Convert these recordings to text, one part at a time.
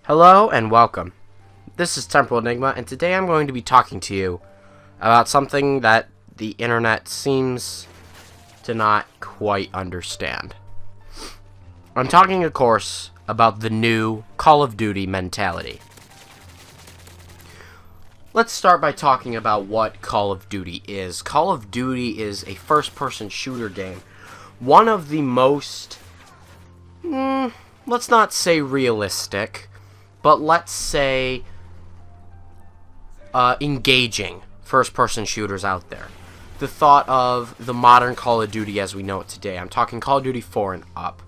Hello and welcome. This is Temporal Enigma, and today I'm going to be talking to you about something that the internet seems to not quite understand. I'm talking, of course, about the new Call of Duty mentality. Let's start by talking about what Call of Duty is. Call of Duty is a first-person shooter game. One of the most, let's not say realistic, but let's say engaging first-person shooters out there. The thought of the modern Call of Duty as we know it today, I'm talking Call of Duty 4 and up,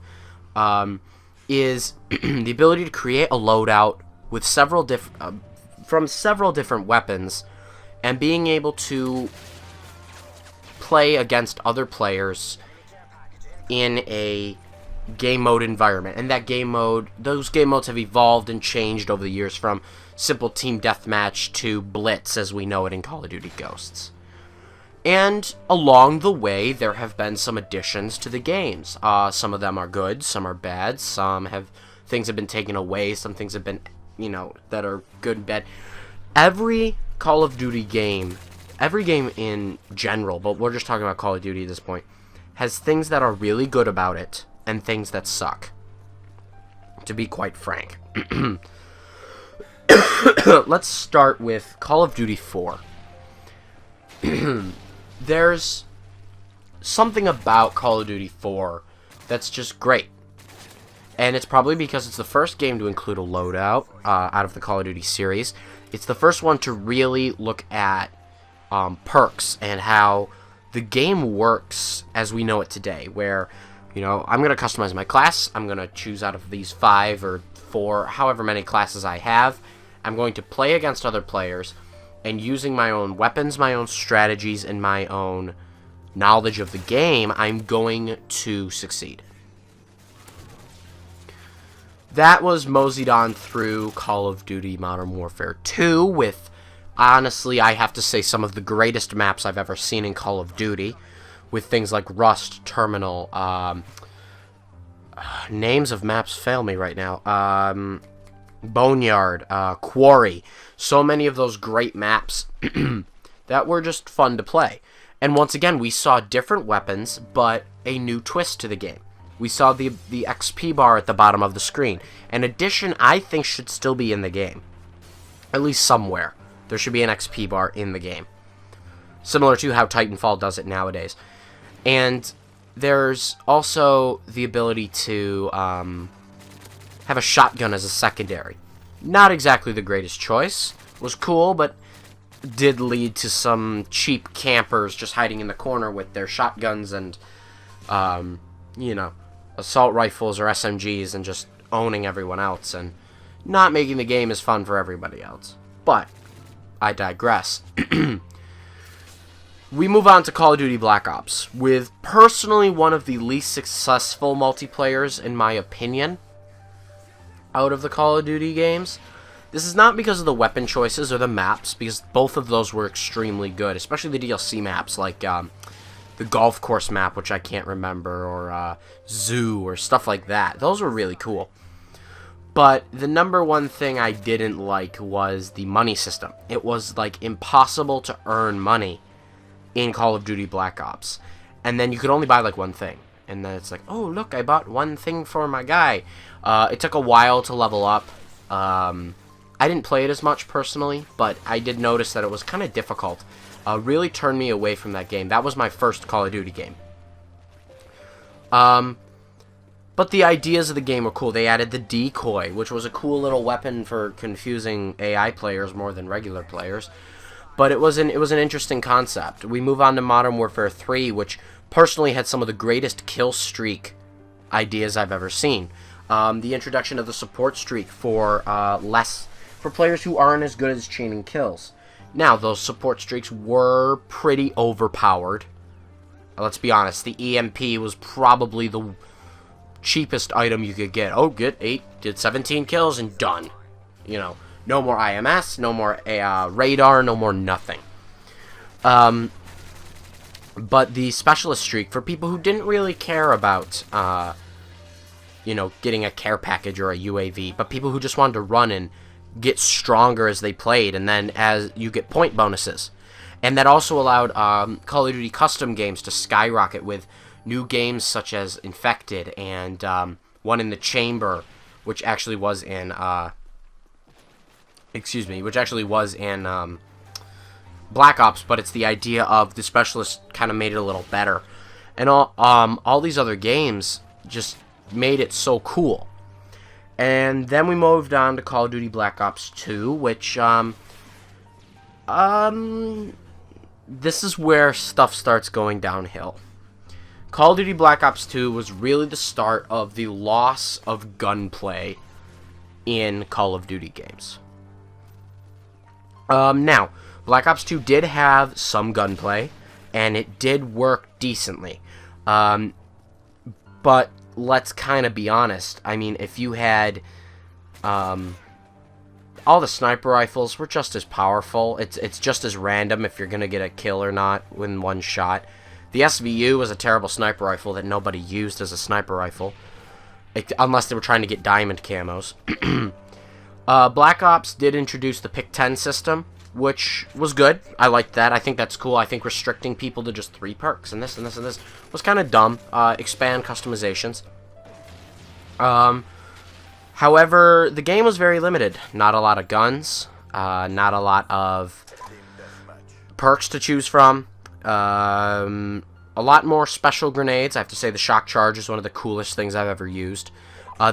is the ability to create a loadout with from several different weapons, and being able to play against other players in a game mode environment. And that game mode, those game modes have evolved and changed over the years from simple team deathmatch to Blitz as we know it in Call of Duty Ghosts. And along the way, there have been some additions to the games. Some of them are good, some are bad, things have been taken away, some things have been, that are good and bad. Every Call of Duty game, every game in general, but we're just talking about Call of Duty at this point, has things that are really good about it and things that suck, to be quite frank. Let's start with Call of Duty 4. There's something about Call of Duty 4 that's just great. And it's probably because it's the first game to include a loadout out of the Call of Duty series. It's the first one to really look at perks and how the game works as we know it today, where I'm going to customize my class. I'm going to choose out of these 5 or 4, however many classes I have. I'm going to play against other players, and using my own weapons, my own strategies, and my own knowledge of the game, I'm going to succeed. That was moseyed on through Call of Duty Modern Warfare 2 with, honestly, I have to say, some of the greatest maps I've ever seen in Call of Duty, with things like Rust, Terminal, names of maps fail me right now, Boneyard, Quarry, so many of those great maps that were just fun to play. And once again, we saw different weapons, but a new twist to the game. We saw the XP bar at the bottom of the screen. An addition I think should still be in the game. At least somewhere. There should be an XP bar in the game. Similar to how Titanfall does it nowadays. And there's also the ability to have a shotgun as a secondary. Not exactly the greatest choice. Was cool, but did lead to some cheap campers just hiding in the corner with their shotguns and, assault rifles or SMGs and just owning everyone else and not making the game as fun for everybody else. But I digress. We move on to Call of Duty Black Ops, with personally one of the least successful multiplayers, in my opinion, out of the Call of Duty games. This is not because of the weapon choices or the maps, because both of those were extremely good, especially the DLC maps, like the golf course map, which I can't remember, or Zoo, or stuff like that. Those were really cool. But the number one thing I didn't like was the money system. It was, impossible to earn money in Call of Duty Black Ops. And then you could only buy, one thing. And then it's like, oh, look, I bought one thing for my guy. It took a while to level up. I didn't play it as much, personally, but I did notice that it was kind of difficult. Really turned me away from that game. That was my first Call of Duty game. But the ideas of the game were cool. They added the decoy, which was a cool little weapon for confusing AI players more than regular players. But it was an interesting concept. We move on to Modern Warfare 3, which personally had some of the greatest kill streak ideas I've ever seen. The introduction of the support streak for players who aren't as good as chaining kills. Now, those support streaks were pretty overpowered. Let's be honest, the EMP was probably the cheapest item you could get. Oh, get 8, did 17 kills, and done. No more IMS, no more radar, no more nothing. But the specialist streak, for people who didn't really care about you know, getting a care package or a UAV, but people who just wanted to run and get stronger as they played, and then as you get point bonuses. And that also allowed Call of Duty custom games to skyrocket with new games such as Infected and one in the Chamber, which actually was in Black Ops, but it's the idea of the Specialist kind of made it a little better. And all these other games just made it so cool. And then we moved on to Call of Duty Black Ops 2, which this is where stuff starts going downhill. Call of Duty Black Ops 2 was really the start of the loss of gunplay in Call of Duty games. Now, Black Ops 2 did have some gunplay, and it did work decently. But let's kind of be honest. I mean, if you had all the sniper rifles were just as powerful. It's just as random if you're going to get a kill or not in one shot. The SVU was a terrible sniper rifle that nobody used as a sniper rifle, unless they were trying to get diamond camos. Black Ops did introduce the Pick 10 system, which was good. I liked that. I think that's cool. I think restricting people to just 3 perks and this and this and this was kind of dumb. Expand customizations. However, the game was very limited. Not a lot of guns, not a lot of perks to choose from. A lot more special grenades. I have to say the shock charge is one of the coolest things I've ever used.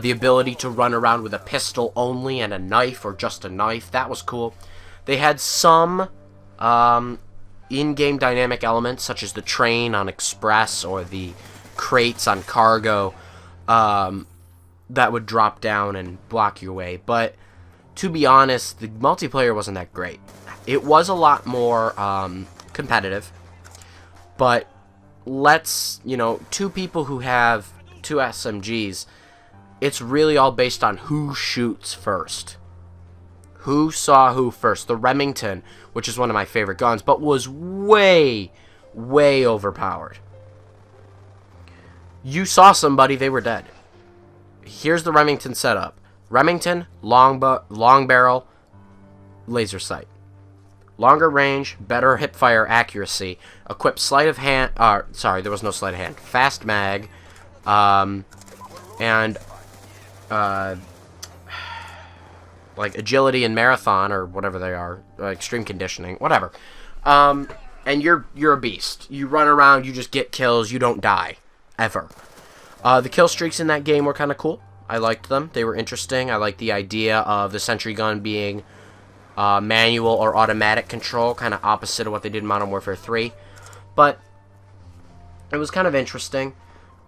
The ability to run around with a pistol only and a knife, or just a knife, that was cool. They had some in-game dynamic elements, such as the train on Express or the crates on Cargo, that would drop down and block your way. But to be honest, the multiplayer wasn't that great. It was a lot more competitive, but let's, you know, 2 people who have 2 SMGs, it's really all based on who shoots first. Who saw who first. The Remington, which is one of my favorite guns, but was way, way overpowered. You saw somebody, they were dead. Here's the Remington setup. Remington, long barrel, laser sight. Longer range, better hipfire accuracy. Equipped sleight of hand. Sorry, there was no sleight of hand. Fast mag, and like agility and marathon or whatever they are, extreme conditioning, whatever. And you're a beast. You run around, you just get kills, you don't die ever. The kill streaks in that game were kind of cool. I liked them. They were interesting. I liked the idea of the sentry gun being manual or automatic control, kind of opposite of what they did in Modern Warfare 3. But it was kind of interesting.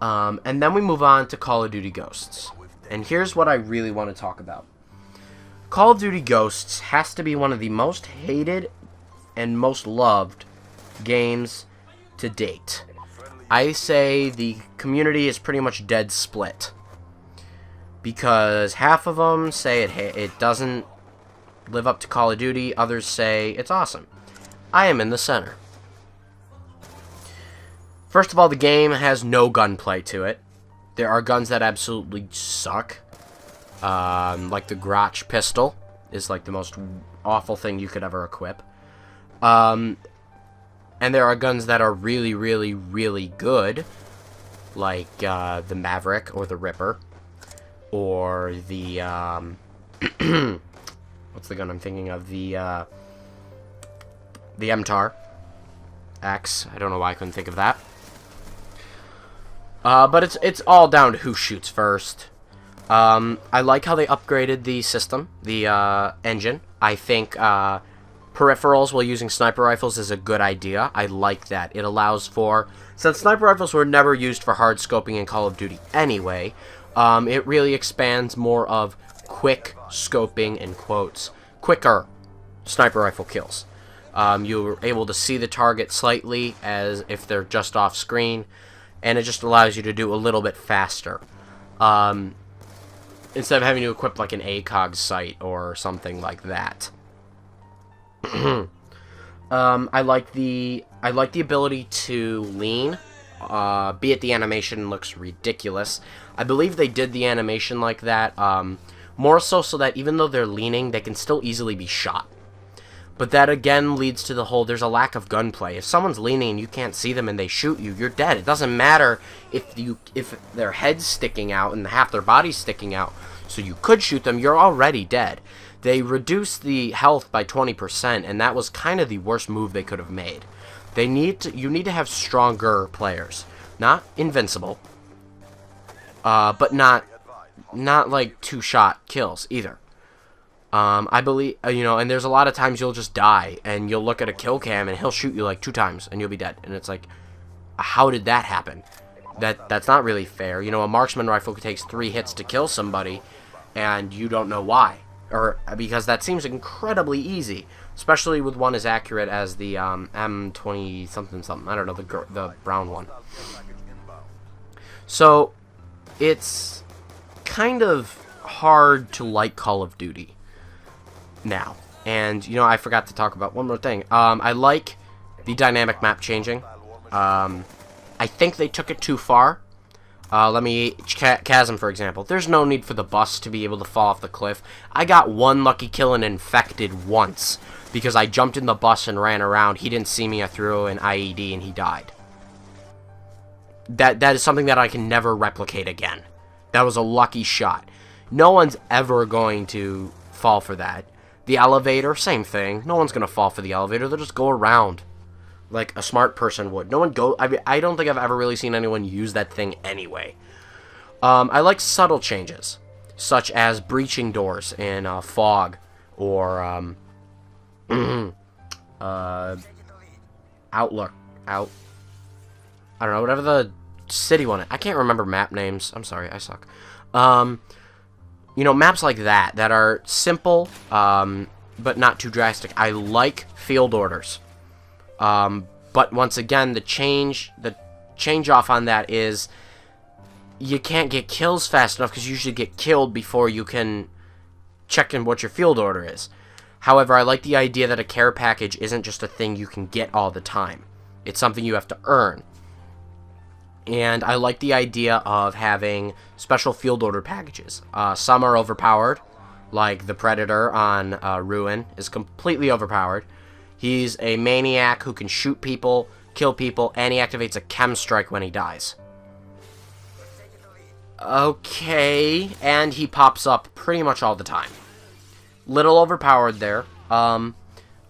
And then we move on to Call of Duty Ghosts. And here's what I really want to talk about. Call of Duty Ghosts has to be one of the most hated and most loved games to date. I say the community is pretty much dead split, because half of them say it doesn't live up to Call of Duty, others say it's awesome. I am in the center. First of all, the game has no gunplay to it. There are guns that absolutely suck. Like the Grotch pistol is like the most awful thing you could ever equip. And there are guns that are really, really, really good, like the Maverick or the Ripper, or the what's the gun I'm thinking of? The MTAR X. I don't know why I couldn't think of that. But it's all down to who shoots first. I like how they upgraded the system, the engine. I think peripherals while using sniper rifles is a good idea. I like that. It allows for, since sniper rifles were never used for hard scoping in Call of Duty anyway, it really expands more of quick scoping, in quotes, quicker sniper rifle kills. You're able to see the target slightly as if they're just off screen, and it just allows you to do a little bit faster. Instead of having to equip like an ACOG sight or something like that. I like the ability to lean be it the animation looks ridiculous. I believe they did the animation like that, more so that even though they're leaning, they can still easily be shot. But that again leads to the whole, there's a lack of gunplay. If someone's leaning and you can't see them and they shoot you, you're dead. It doesn't matter if their head's sticking out and half their body's sticking out, so you could shoot them, you're already dead. They reduced the health by 20%, and that was kind of the worst move they could have made. You need to have stronger players. Not invincible, but not like two-shot kills either. I believe, and there's a lot of times you'll just die, and you'll look at a kill cam, and he'll shoot you like 2 times, and you'll be dead. And it's like, how did that happen? That's not really fair. A marksman rifle takes 3 hits to kill somebody, and you don't know why. Or, because that seems incredibly easy, especially with one as accurate as the M20 something. I don't know, the brown one. So, it's kind of hard to like Call of Duty now. And, I forgot to talk about one more thing. I like the dynamic map changing. I think they took it too far. Chasm, for example. There's no need for the bus to be able to fall off the cliff. I got one lucky kill and infected once because I jumped in the bus and ran around. He didn't see me. I threw an IED and he died. That is something that I can never replicate again. That was a lucky shot. No one's ever going to fall for that. The elevator, same thing. No one's going to fall for the elevator. They'll just go around like a smart person would. No one I don't think I've ever really seen anyone use that thing anyway. I like subtle changes, such as breaching doors in fog, or Outlook. I don't know, whatever the city one. I can't remember map names. I'm sorry, I suck. Maps like that are simple, but not too drastic. I like field orders. But once again, the change off on that is you can't get kills fast enough because you usually get killed before you can check in what your field order is. However, I like the idea that a care package isn't just a thing you can get all the time. It's something you have to earn. And I like the idea of having special field order packages. Some are overpowered, like the Predator on Ruin is completely overpowered. He's a maniac who can shoot people, kill people, and he activates a chem strike when he dies. Okay, and he pops up pretty much all the time. Little overpowered there. I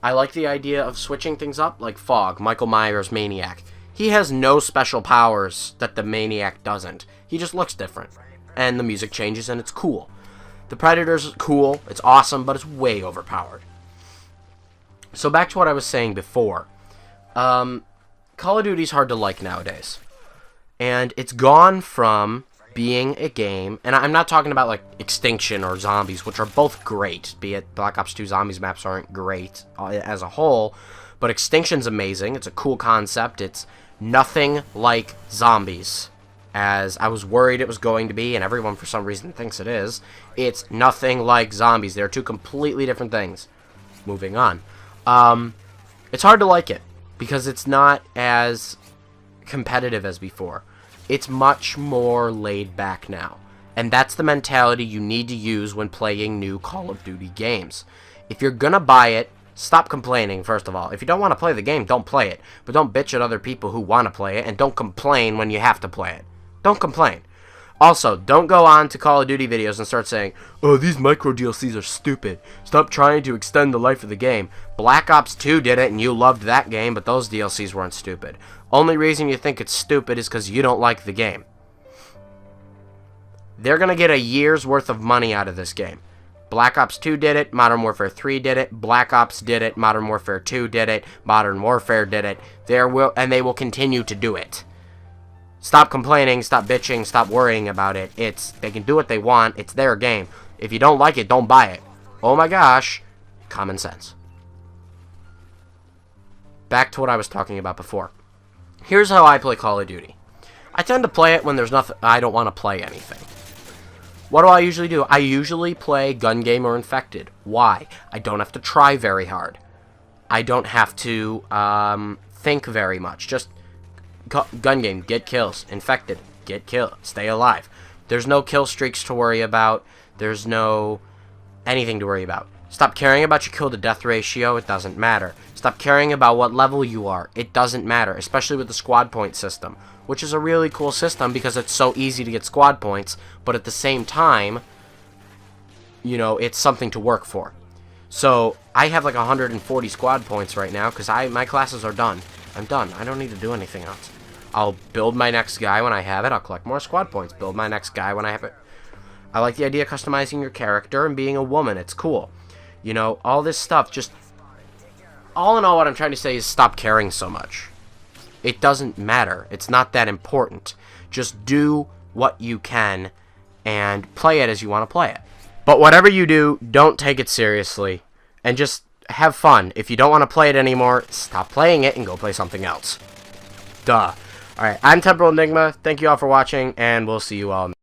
like the idea of switching things up, like Fog, Michael Myers' Maniac. He has no special powers that the Maniac doesn't. He just looks different. And the music changes, and it's cool. The Predator's cool, it's awesome, but it's way overpowered. So back to what I was saying before. Call of Duty's hard to like nowadays. And it's gone from being a game, and I'm not talking about like Extinction or Zombies, which are both great, be it Black Ops 2 Zombies maps aren't great as a whole, but Extinction's amazing. It's a cool concept. It's nothing like Zombies, as I was worried it was going to be, and everyone for some reason thinks it is. It's nothing like Zombies. They're two completely different things. Moving on. It's hard to like it, because it's not as competitive as before. It's much more laid back now. And that's the mentality you need to use when playing new Call of Duty games. If you're gonna buy it, stop complaining, first of all. If you don't want to play the game, don't play it. But don't bitch at other people who want to play it, and don't complain when you have to play it. Don't complain. Also, don't go on to Call of Duty videos and start saying, "Oh, these micro DLCs are stupid. Stop trying to extend the life of the game." Black Ops 2 did it, and you loved that game, but those DLCs weren't stupid. Only reason you think it's stupid is because you don't like the game. They're going to get a year's worth of money out of this game. Black Ops 2 did it, Modern Warfare 3 did it, Black Ops did it, Modern Warfare 2 did it, Modern Warfare did it. They will continue to do it. Stop complaining, stop bitching, stop worrying about it. They can do what they want. It's their game. If you don't like it, don't buy it. Oh my gosh. Common sense. Back to what I was talking about before. Here's how I play Call of Duty. I tend to play it when there's nothing. I don't want to play anything. What do I usually do? I usually play Gun Game or Infected. Why? I don't have to try very hard. I don't have to think very much. Just gun game, get kills. Infected, get kill. Stay alive. There's no kill streaks to worry about. There's no anything to worry about. Stop caring about your kill to death ratio. It doesn't matter. Stop caring about what level you are. It doesn't matter, especially with the squad point system, which is a really cool system because it's so easy to get squad points, but at the same time, you know, it's something to work for. So I have like 140 squad points right now because my classes are done. I'm done. I don't need to do anything else. I'll build my next guy when I have it. I'll collect more squad points. Build my next guy when I have it. I like the idea of customizing your character and being a woman. It's cool. You know, all this stuff, just... All in all, what I'm trying to say is stop caring so much. It doesn't matter. It's not that important. Just do what you can and play it as you want to play it. But whatever you do, don't take it seriously. And just have fun. If you don't want to play it anymore, stop playing it and go play something else. Duh. Alright, I'm Temporal Enigma. Thank you all for watching, and we'll see you all